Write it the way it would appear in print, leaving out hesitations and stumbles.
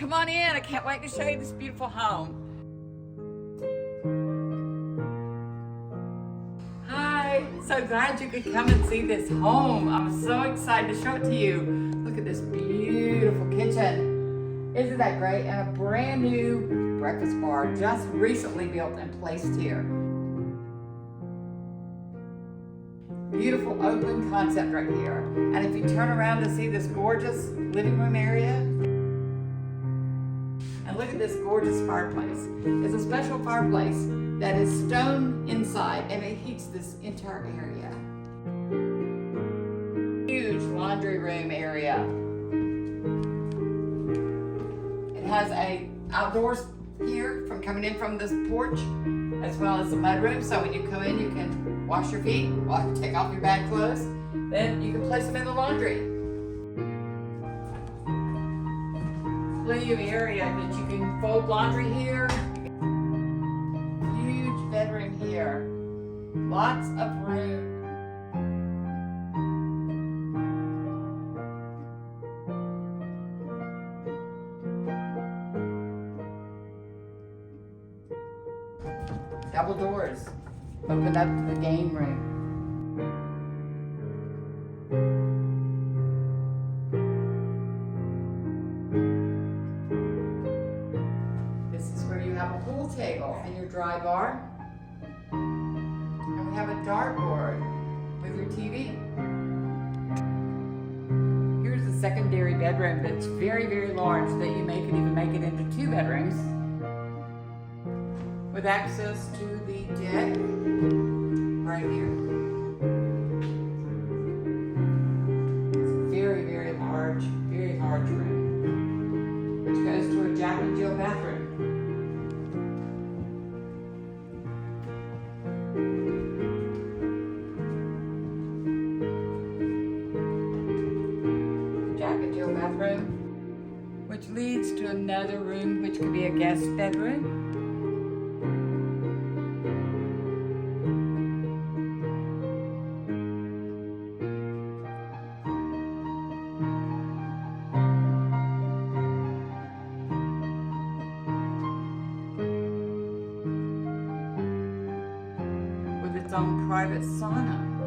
Come on in. I can't wait to show you this beautiful home. Hi, so glad you could come and see this home. I'm so excited to show it to you. Look at this beautiful kitchen. Isn't that great? And a brand new breakfast bar just recently built and placed here. Beautiful open concept right here. And if you turn around to see this gorgeous living room area, and look at this gorgeous fireplace. It's a special fireplace that is stone inside and it heats this entire area. Huge laundry room area. It has a outdoors here from coming in from this porch, as well as a mudroom. So when you come in, you can wash your feet, take off your bad clothes, then you can place them in the laundry. Plenty of area that you can fold laundry here. Huge bedroom here. Lots of room. Double doors. Open up to the game room. You have a pool table and your dry bar, and we have a dartboard with your TV. Here's the secondary bedroom that's very, very large that you can even make it into 2 bedrooms with access to the deck right here. It's a very, very large room, which goes to a Jack and Jill bathroom. Bathroom, which leads to another room which could be a guest bedroom. With its own private sauna.